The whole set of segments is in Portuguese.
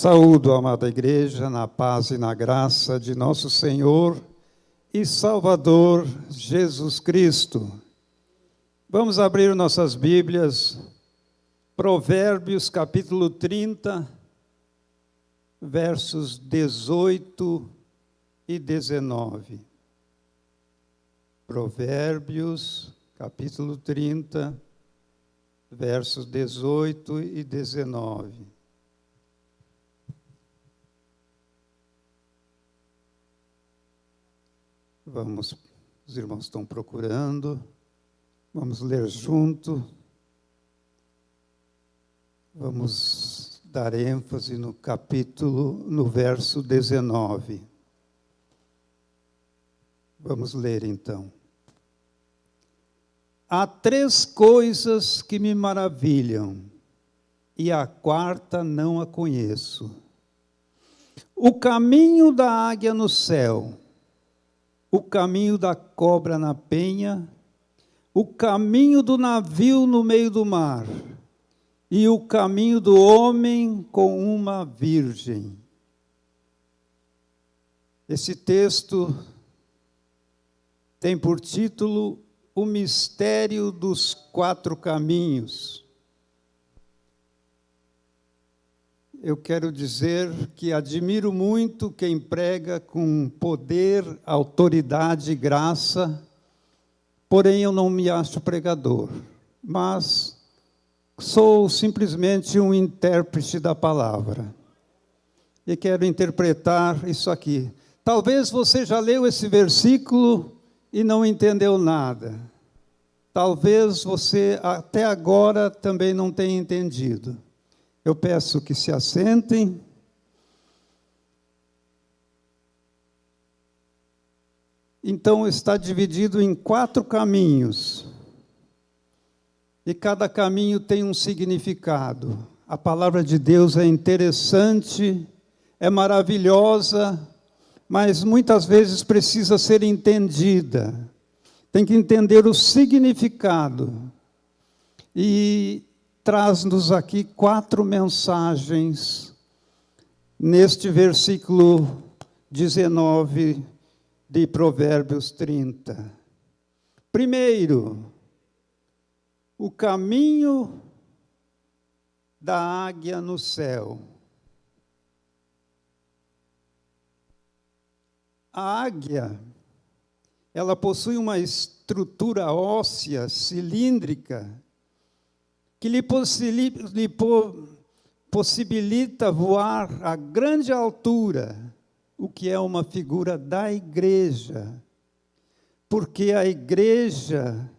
Saúdo, amada igreja, na paz e na graça de nosso Senhor e Salvador Jesus Cristo. Vamos abrir nossas Bíblias, Provérbios capítulo 30, versos 18 e 19. Provérbios capítulo 30, versos 18 e 19. Vamos, os irmãos estão procurando, vamos ler junto, vamos dar ênfase no capítulo, no verso 19. Vamos ler então. Há 3 coisas que me maravilham, e a quarta não a conheço. O caminho da águia no céu, o caminho da cobra na penha, o caminho do navio no meio do mar, e o caminho do homem com uma virgem. Esse texto tem por título O Mistério dos 4 Caminhos. Eu quero dizer que admiro muito quem prega com poder, autoridade e graça, porém eu não me acho pregador, mas sou simplesmente um intérprete da palavra. E quero interpretar isso aqui. Talvez você já leu esse versículo e não entendeu nada. Talvez você até agora também não tenha entendido. Eu peço que se assentem. Então, está dividido em 4 caminhos. E cada caminho tem um significado. A palavra de Deus é interessante, é maravilhosa, mas muitas vezes precisa ser entendida. Tem que entender o significado. E traz-nos aqui 4 mensagens neste versículo 19 de Provérbios 30. Primeiro, o caminho da águia no céu. A águia, ela possui uma estrutura óssea cilíndrica que lhe possibilita voar a grande altura, o que é uma figura da igreja. Porque a igreja,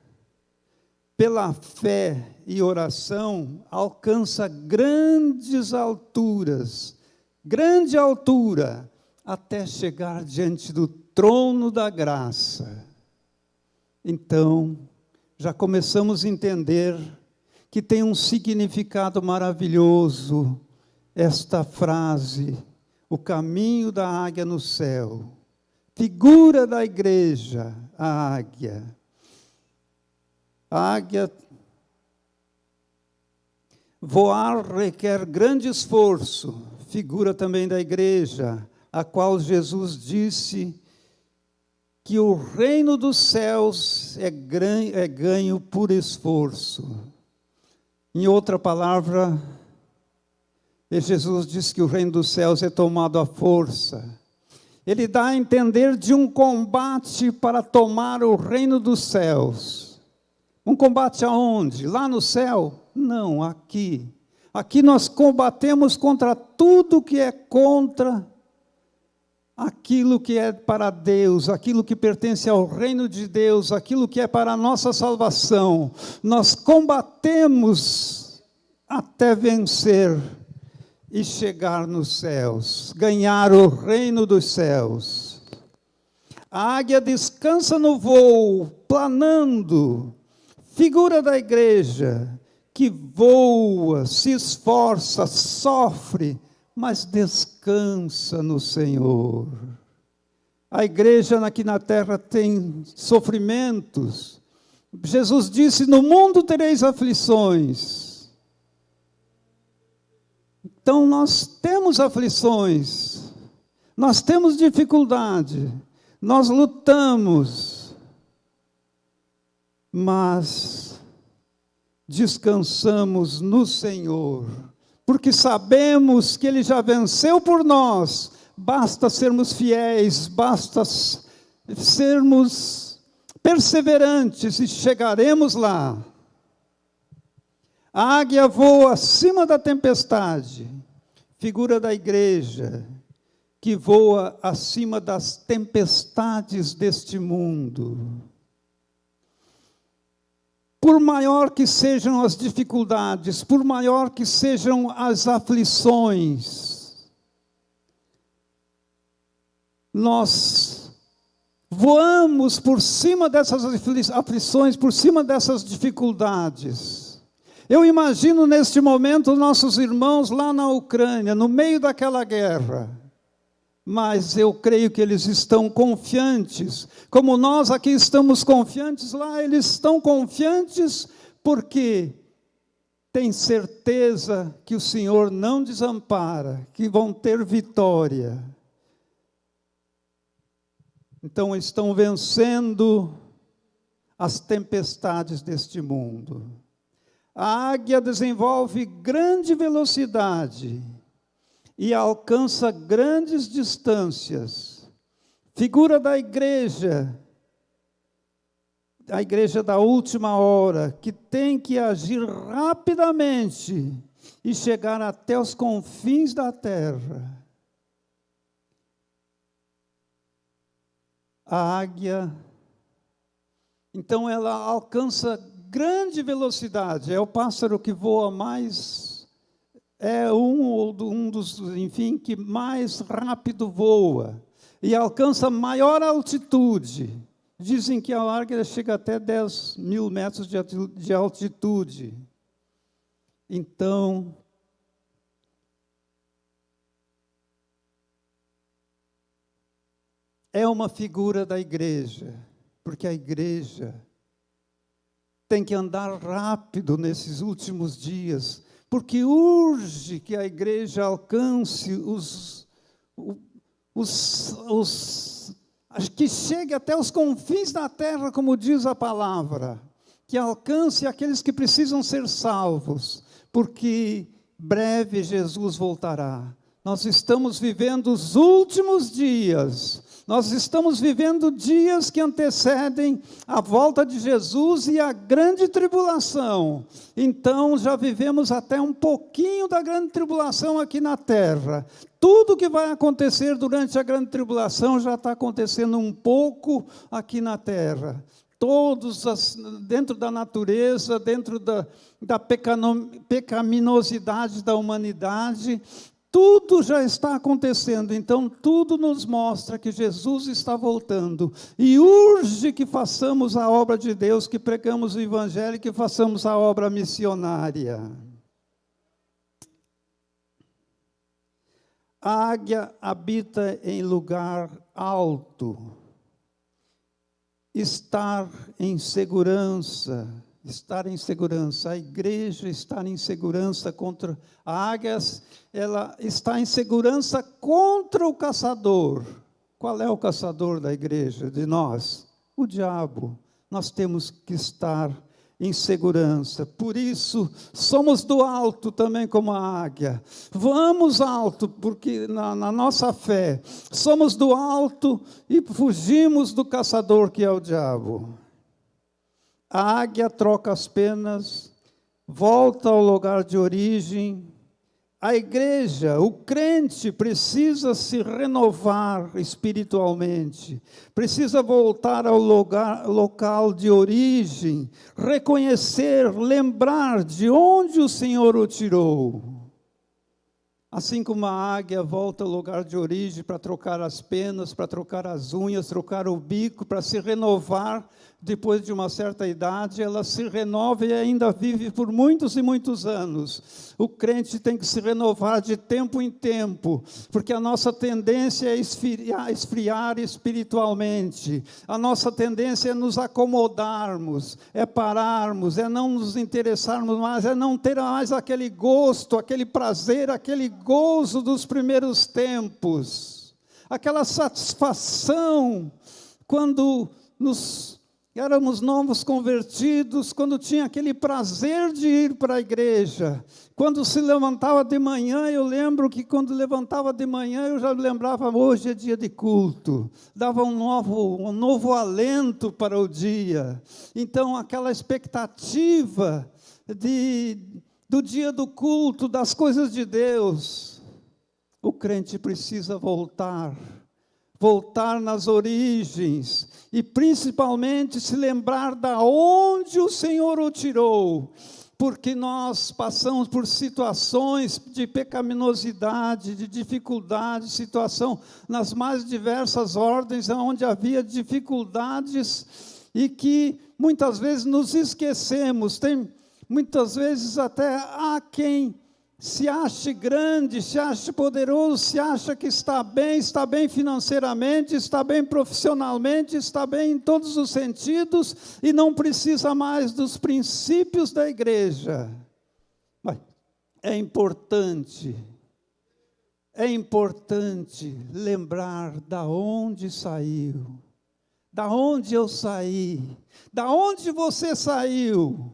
pela fé e oração, alcança grandes alturas, grande altura, até chegar diante do trono da graça. Então, já começamos a entender que tem um significado maravilhoso, esta frase, o caminho da águia no céu, figura da igreja, a águia. A águia, voar requer grande esforço, figura também da igreja, a qual Jesus disse que o reino dos céus é ganho por esforço. Em outra palavra, Jesus diz que o reino dos céus é tomado à força. Ele dá a entender de um combate para tomar o reino dos céus. Um combate aonde? Lá no céu? Não, aqui. Aqui nós combatemos contra tudo que é contra aquilo que é para Deus, aquilo que pertence ao reino de Deus, aquilo que é para a nossa salvação. Nós combatemos até vencer e chegar nos céus, ganhar o reino dos céus. A águia descansa no voo, planando, figura da igreja, que voa, se esforça, sofre, mas descansa no Senhor. A igreja aqui na terra tem sofrimentos. Jesus disse, no mundo tereis aflições. Então nós temos aflições, nós temos dificuldade, nós lutamos, mas descansamos no Senhor, porque sabemos que Ele já venceu por nós. Basta sermos fiéis, basta sermos perseverantes e chegaremos lá. A águia voa acima da tempestade, figura da igreja, que voa acima das tempestades deste mundo. Por maior que sejam as dificuldades, por maior que sejam as aflições, nós voamos por cima dessas aflições, por cima dessas dificuldades. Eu imagino neste momento nossos irmãos lá na Ucrânia, no meio daquela guerra. Mas eu creio que eles estão confiantes, como nós aqui estamos confiantes, lá eles estão confiantes, porque têm certeza que o Senhor não desampara, que vão ter vitória. Então estão vencendo as tempestades deste mundo. A águia desenvolve grande velocidade e alcança grandes distâncias. Figura da igreja, a igreja da última hora, que tem que agir rapidamente e chegar até os confins da terra. A águia, então ela alcança grande velocidade, é o pássaro que voa mais, é um dos, enfim, que mais rápido voa, e alcança maior altitude. Dizem que a águia chega até 10.000 metros de altitude. Então, é uma figura da igreja, porque a igreja tem que andar rápido nesses últimos dias, porque urge que a igreja alcance que chegue até os confins da terra, como diz a palavra, que alcance aqueles que precisam ser salvos, porque breve Jesus voltará. Nós estamos vivendo os últimos dias, nós estamos vivendo dias que antecedem a volta de Jesus e a grande tribulação. Então, já vivemos até um pouquinho da grande tribulação aqui na terra. Tudo que vai acontecer durante a grande tribulação já está acontecendo um pouco aqui na terra. Dentro da natureza, dentro da pecaminosidade da humanidade, tudo já está acontecendo. Então tudo nos mostra que Jesus está voltando, e urge que façamos a obra de Deus, que pregamos o Evangelho, que façamos a obra missionária. A águia habita em lugar alto, estar em segurança, a igreja está em segurança contra a águia, ela está em segurança contra o caçador. Qual é o caçador da igreja, de nós? O diabo. Nós temos que estar em segurança. Por isso, somos do alto também como a águia. Vamos alto, porque na nossa fé, somos do alto e fugimos do caçador, que é o diabo. A águia troca as penas, volta ao lugar de origem. A igreja, o crente, precisa se renovar espiritualmente, precisa voltar ao local de origem, reconhecer, lembrar de onde o Senhor o tirou. Assim como a águia volta ao lugar de origem para trocar as penas, para trocar as unhas, trocar o bico, para se renovar depois de uma certa idade, ela se renova e ainda vive por muitos e muitos anos. O crente tem que se renovar de tempo em tempo, porque a nossa tendência é esfriar espiritualmente. A nossa tendência é nos acomodarmos, é pararmos, é não nos interessarmos mais, é não ter mais aquele gosto, aquele prazer, aquele gozo dos primeiros tempos, aquela satisfação quando éramos novos convertidos, quando tinha aquele prazer de ir para a igreja, quando se levantava de manhã. Eu lembro que quando levantava de manhã, eu já lembrava, hoje é dia de culto, dava um novo alento para o dia. Então, aquela expectativa do dia do culto, das coisas de Deus, o crente precisa voltar nas origens, e principalmente se lembrar da onde o Senhor o tirou, porque nós passamos por situações de pecaminosidade, de dificuldade, situação nas mais diversas ordens, onde havia dificuldades, e que muitas vezes nos esquecemos. Tem muitas vezes até há quem se ache grande, se ache poderoso, se acha que está bem financeiramente, está bem profissionalmente, está bem em todos os sentidos, e não precisa mais dos princípios da igreja. Mas é importante lembrar da onde saiu, da onde eu saí, da onde você saiu,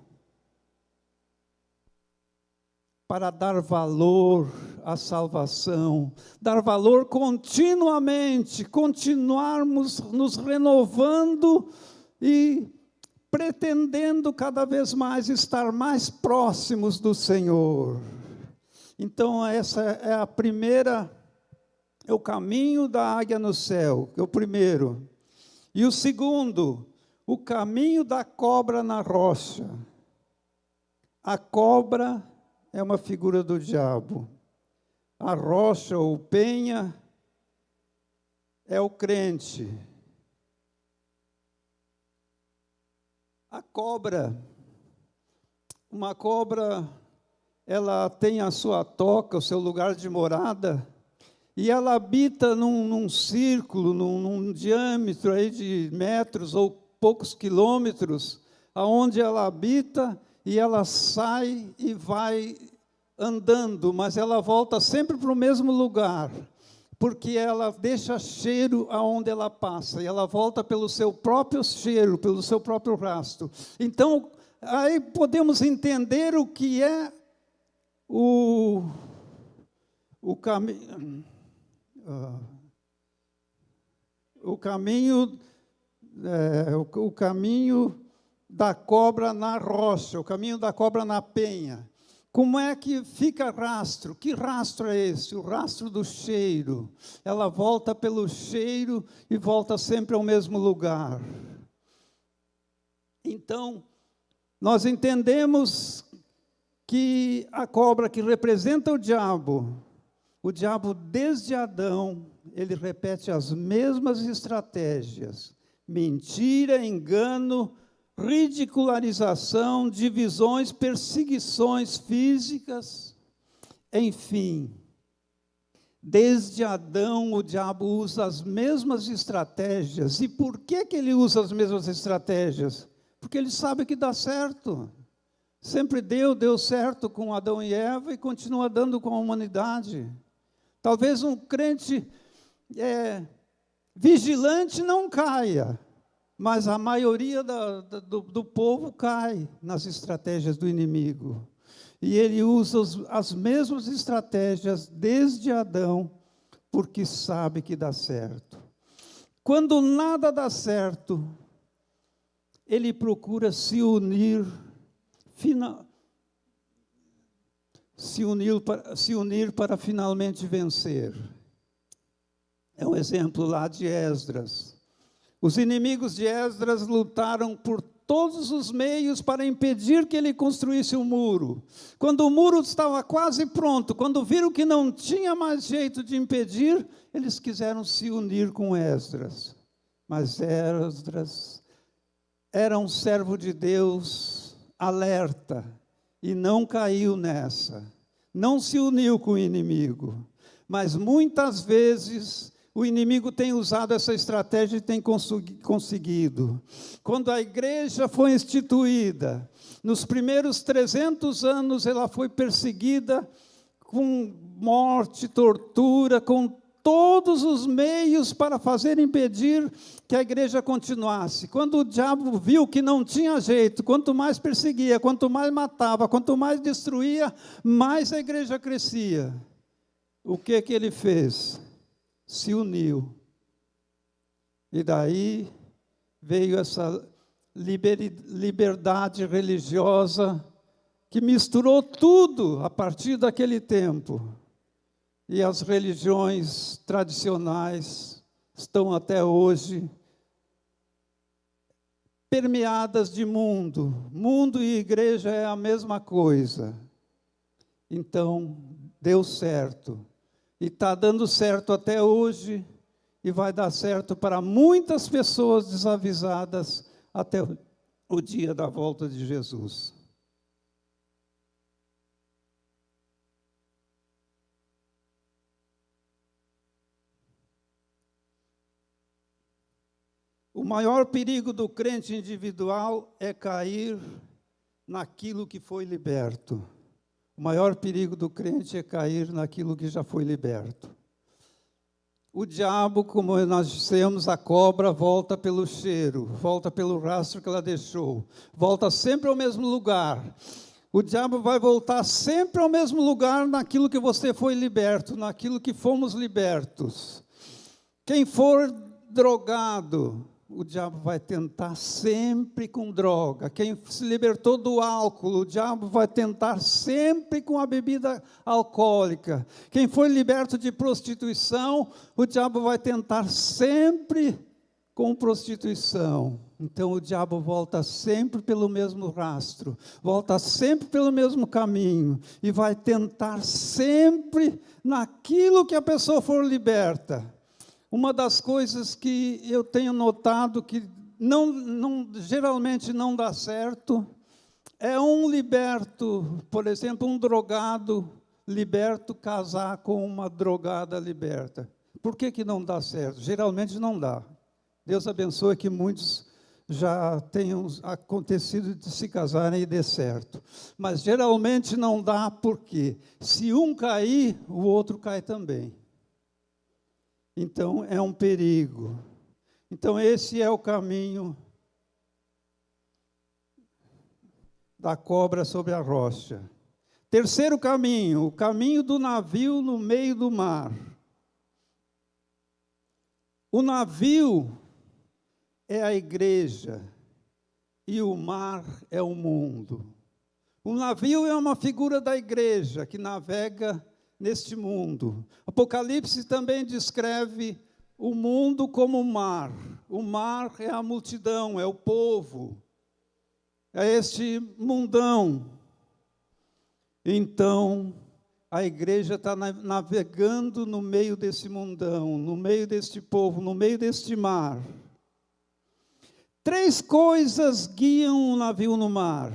para dar valor à salvação, dar valor continuamente, continuarmos nos renovando e pretendendo cada vez mais estar mais próximos do Senhor. Então, essa é a primeira, é o caminho da águia no céu, que é o primeiro. E o segundo, o caminho da cobra na rocha. A cobra é uma figura do diabo. A rocha ou penha é o crente. A cobra, uma cobra, ela tem a sua toca, o seu lugar de morada, e ela habita num círculo, num diâmetro aí de metros ou poucos quilômetros, aonde ela habita. E ela sai e vai andando, mas ela volta sempre para o mesmo lugar, porque ela deixa cheiro aonde ela passa, e ela volta pelo seu próprio cheiro, pelo seu próprio rastro. Então, aí podemos entender o que é o caminho da cobra na rocha, o caminho da cobra na penha. Como é que fica rastro? Que rastro é esse? O rastro do cheiro. Ela volta pelo cheiro e volta sempre ao mesmo lugar. Então, nós entendemos que a cobra, que representa o diabo desde Adão, ele repete as mesmas estratégias: mentira, engano, ridicularização, divisões, perseguições físicas, enfim. Desde Adão, o diabo usa as mesmas estratégias. E por que ele usa as mesmas estratégias? Porque ele sabe que dá certo. Sempre deu certo com Adão e Eva e continua dando com a humanidade. Talvez um crente vigilante não caia, mas a maioria do povo cai nas estratégias do inimigo. E ele usa as mesmas estratégias desde Adão, porque sabe que dá certo. Quando nada dá certo, ele procura se unir para finalmente vencer. É um exemplo lá de Esdras. Os inimigos de Esdras lutaram por todos os meios para impedir que ele construísse o muro. Quando o muro estava quase pronto, quando viram que não tinha mais jeito de impedir, eles quiseram se unir com Esdras. Mas Esdras era um servo de Deus alerta e não caiu nessa. Não se uniu com o inimigo. Mas muitas vezes o inimigo tem usado essa estratégia e tem conseguido. Quando a igreja foi instituída, nos primeiros 300 anos ela foi perseguida com morte, tortura, com todos os meios para fazer impedir que a igreja continuasse. Quando o diabo viu que não tinha jeito, quanto mais perseguia, quanto mais matava, quanto mais destruía, mais a igreja crescia. O que ele fez? Se uniu. E daí veio essa liberdade religiosa que misturou tudo a partir daquele tempo. E as religiões tradicionais estão até hoje permeadas de mundo. Mundo e igreja é a mesma coisa. Então, deu certo. E está dando certo até hoje, e vai dar certo para muitas pessoas desavisadas até o dia da volta de Jesus. O maior perigo do crente individual é cair naquilo que foi liberto. O maior perigo do crente é cair naquilo que já foi liberto. O diabo, como nós dissemos, a cobra volta pelo cheiro, volta pelo rastro que ela deixou, volta sempre ao mesmo lugar. O diabo vai voltar sempre ao mesmo lugar naquilo que você foi liberto, naquilo que fomos libertos. Quem for drogado, o diabo vai tentar sempre com droga. Quem se libertou do álcool, o diabo vai tentar sempre com a bebida alcoólica. Quem foi liberto de prostituição, o diabo vai tentar sempre com prostituição. Então o diabo volta sempre pelo mesmo rastro, volta sempre pelo mesmo caminho, e vai tentar sempre naquilo que a pessoa for liberta. Uma das coisas que eu tenho notado que geralmente não dá certo é um liberto, por exemplo, um drogado liberto casar com uma drogada liberta. Por que não dá certo? Geralmente não dá. Deus abençoe que muitos já tenham acontecido de se casarem e dê certo. Mas geralmente não dá porque se um cair, o outro cai também. Então, é um perigo. Então, esse é o caminho da cobra sobre a rocha. Terceiro caminho, o caminho do navio no meio do mar. O navio é a igreja e o mar é o mundo. O navio é uma figura da igreja que navega neste mundo. Apocalipse também descreve o mundo como o mar. O mar é a multidão, é o povo, é este mundão. Então, a igreja está navegando no meio desse mundão, no meio deste povo, no meio deste mar. 3 coisas guiam o navio no mar,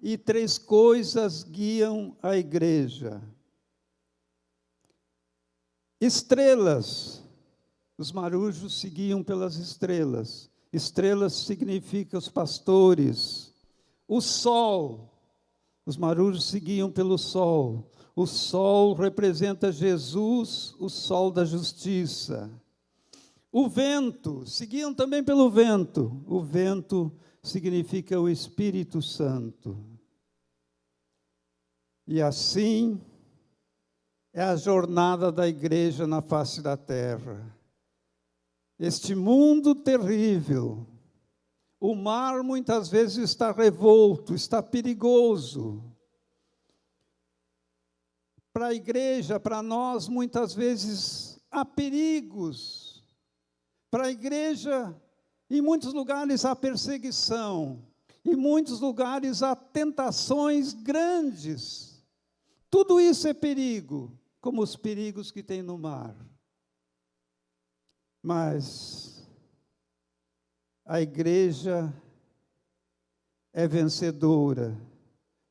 e 3 coisas guiam a igreja. Estrelas, os marujos seguiam pelas estrelas. Estrelas significa os pastores. O sol, os marujos seguiam pelo sol. O sol representa Jesus, o sol da justiça. O vento, seguiam também pelo vento. O vento significa o Espírito Santo. E assim é a jornada da igreja na face da terra. Este mundo terrível, o mar muitas vezes está revolto, está perigoso. Para a igreja, para nós, muitas vezes há perigos. Para a igreja, em muitos lugares há perseguição. Em muitos lugares há tentações grandes. Tudo isso é perigo, como os perigos que tem no mar. Mas a igreja é vencedora,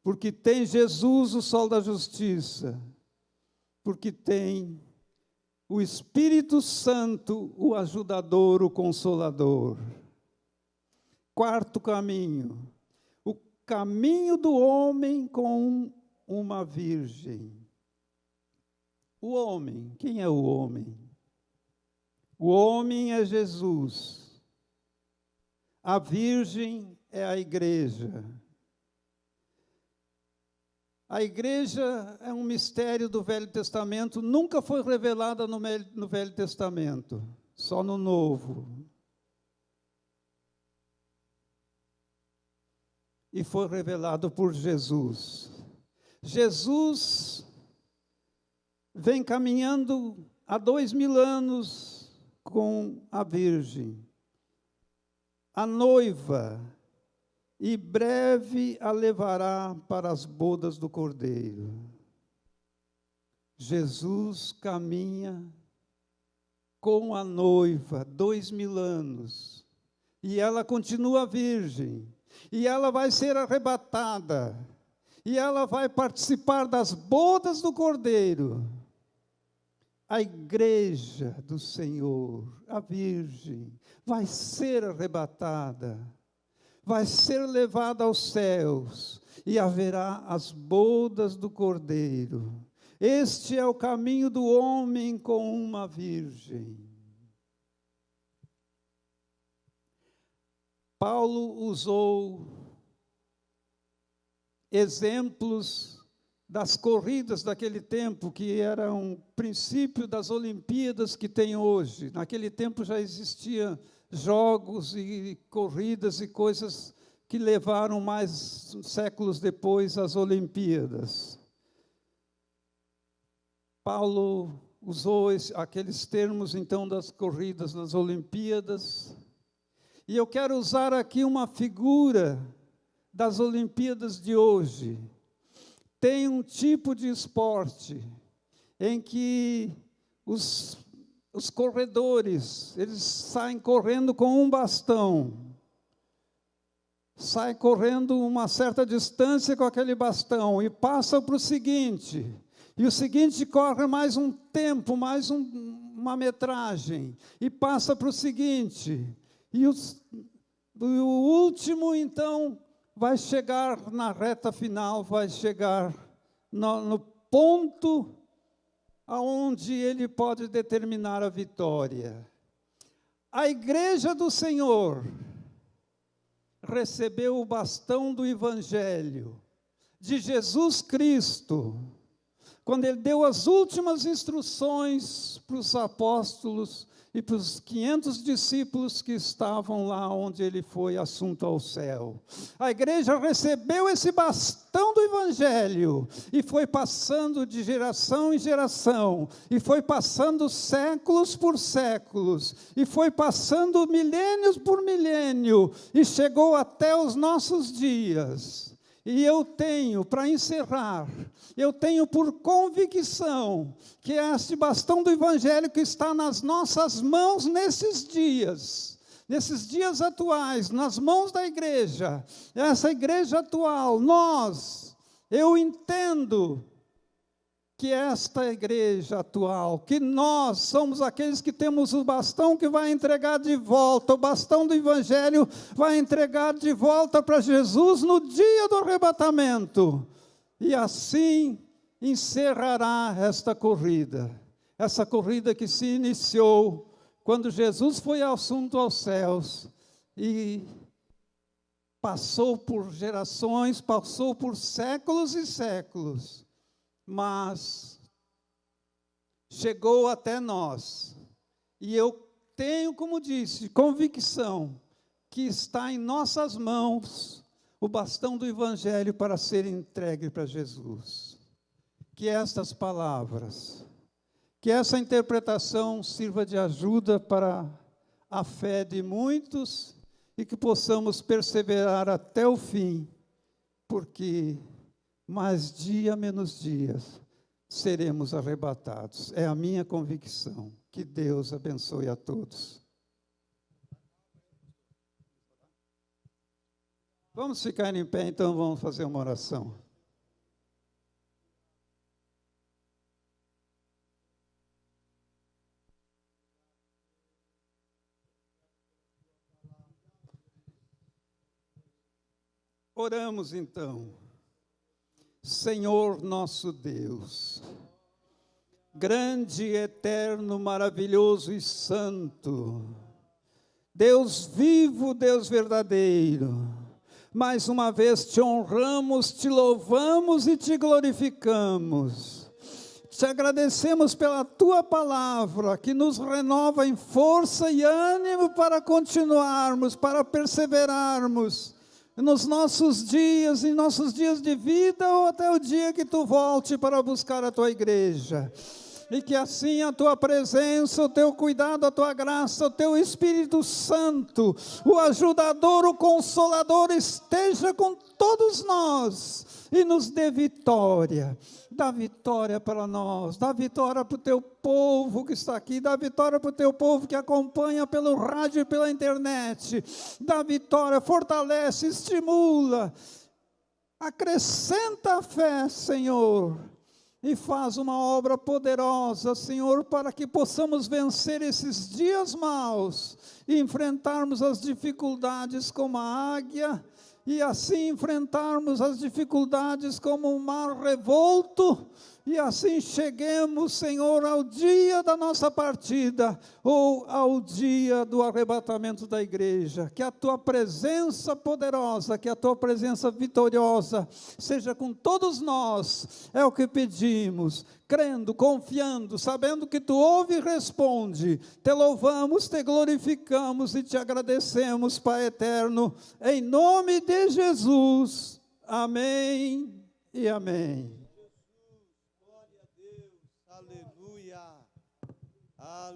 porque tem Jesus, o sol da justiça, porque tem o Espírito Santo, o ajudador, o consolador. Quarto caminho, o caminho do homem com uma virgem. O homem, quem é o homem? O homem é Jesus. A virgem é a igreja. A igreja é um mistério do Velho Testamento, nunca foi revelada no Velho Testamento, só no Novo. E foi revelado por Jesus. Jesus vem caminhando há 2000 anos com a Virgem, a noiva, e breve a levará para as bodas do Cordeiro. Jesus caminha com a noiva 2000 anos, e ela continua virgem, e ela vai ser arrebatada, e ela vai participar das bodas do Cordeiro. A igreja do Senhor, a virgem, vai ser arrebatada, vai ser levada aos céus, e haverá as bodas do Cordeiro. Este é o caminho do homem com uma virgem. Paulo usou exemplos das corridas daquele tempo, que era um princípio das Olimpíadas que tem hoje. Naquele tempo já existiam jogos e corridas e coisas que levaram mais séculos depois às Olimpíadas. Paulo usou aqueles termos, então, das corridas nas Olimpíadas. E eu quero usar aqui uma figura das Olimpíadas de hoje. Tem um tipo de esporte em que os corredores, eles saem correndo com um bastão. Saem correndo uma certa distância com aquele bastão e passam para o seguinte. E o seguinte corre mais um tempo, mais uma metragem. E passa para o seguinte. E o último, então, vai chegar na reta final, vai chegar no ponto aonde ele pode determinar a vitória. A igreja do Senhor recebeu o bastão do Evangelho de Jesus Cristo, quando ele deu as últimas instruções para os apóstolos e para os 500 discípulos que estavam lá onde ele foi assunto ao céu. A igreja recebeu esse bastão do Evangelho e foi passando de geração em geração, e foi passando séculos por séculos, e foi passando milênios por milênio, e chegou até os nossos dias. E eu tenho, para encerrar, eu tenho por convicção que este bastão do Evangelho que está nas nossas mãos nesses dias atuais, nas mãos da igreja, essa igreja atual, eu entendo que esta igreja atual, que nós somos aqueles que temos o bastão que vai entregar de volta, o bastão do Evangelho vai entregar de volta para Jesus no dia do arrebatamento. E assim encerrará esta corrida que se iniciou quando Jesus foi assunto aos céus e passou por gerações, passou por séculos e séculos, mas chegou até nós. E eu tenho, como disse, convicção que está em nossas mãos o bastão do Evangelho para ser entregue para Jesus. Que estas palavras, que essa interpretação sirva de ajuda para a fé de muitos e que possamos perseverar até o fim, porque mais dia menos dias seremos arrebatados. É a minha convicção. Que Deus abençoe a todos. Vamos ficar em pé, então vamos fazer uma oração. Oramos então. Senhor nosso Deus, grande, eterno, maravilhoso e santo, Deus vivo, Deus verdadeiro, mais uma vez te honramos, te louvamos e te glorificamos. Te agradecemos pela tua palavra, que nos renova em força e ânimo para continuarmos, para perseverarmos nos nossos dias, em nossos dias de vida, ou até o dia que tu volte para buscar a tua igreja. E que assim a tua presença, o teu cuidado, a tua graça, o teu Espírito Santo, o ajudador, o consolador, esteja com todos nós e nos dê vitória. Dá vitória para nós, dá vitória para o teu povo que está aqui, dá vitória para o teu povo que acompanha pelo rádio e pela internet, dá vitória, fortalece, estimula, acrescenta a fé, Senhor, e faz uma obra poderosa, Senhor, para que possamos vencer esses dias maus e enfrentarmos as dificuldades como a águia, e assim enfrentarmos as dificuldades como um mar revolto, e assim cheguemos, Senhor, ao dia da nossa partida, ou ao dia do arrebatamento da igreja. Que a tua presença poderosa, que a tua presença vitoriosa, seja com todos nós, é o que pedimos, crendo, confiando, sabendo que tu ouve e responde. Te louvamos, te glorificamos e te agradecemos, Pai eterno, em nome de Jesus. Amém e amém. Glória a Deus, aleluia, aleluia.